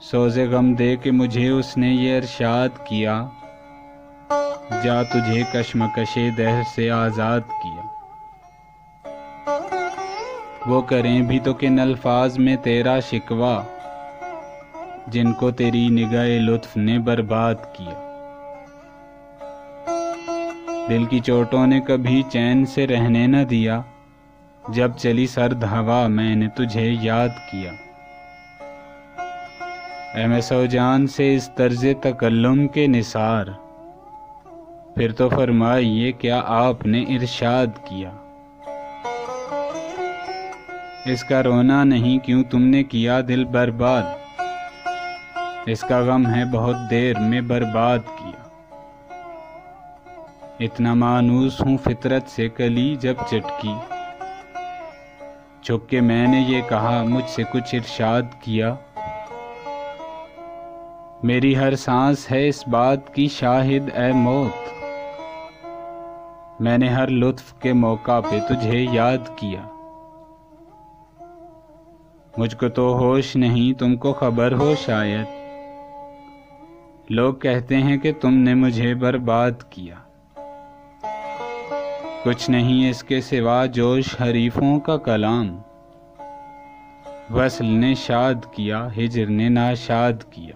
سوز غم دے کے مجھے اس نے یہ ارشاد کیا، جا تجھے کشمکش دہر سے آزاد کیا۔ وہ کریں بھی تو کن الفاظ میں تیرا شکوہ، جن کو تیری نگاہ لطف نے برباد کیا۔ دل کی چوٹوں نے کبھی چین سے رہنے نہ دیا، جب چلی سرد ہوا میں نے تجھے یاد کیا۔ اے میں سو جان سے اس طرز تکلم کے نثار، پھر تو فرمائیے کیا آپ نے ارشاد کیا۔ اس کا رونا نہیں کیوں تم نے کیا دل برباد، اس کا غم ہے بہت دیر میں برباد کیا۔ اتنا مانوس ہوں فطرت سے کلی جب چٹکی، چھپ کے میں نے یہ کہا مجھ سے کچھ ارشاد کیا۔ میری ہر سانس ہے اس بات کی شاہد اے موت، میں نے ہر لطف کے موقع پہ تجھے یاد کیا۔ مجھ کو تو ہوش نہیں تم کو خبر ہو شاید، لوگ کہتے ہیں کہ تم نے مجھے برباد کیا۔ کچھ نہیں اس کے سوا جوش حریفوں کا کلام، وصل نے شاد کیا ہجر نے ناشاد کیا۔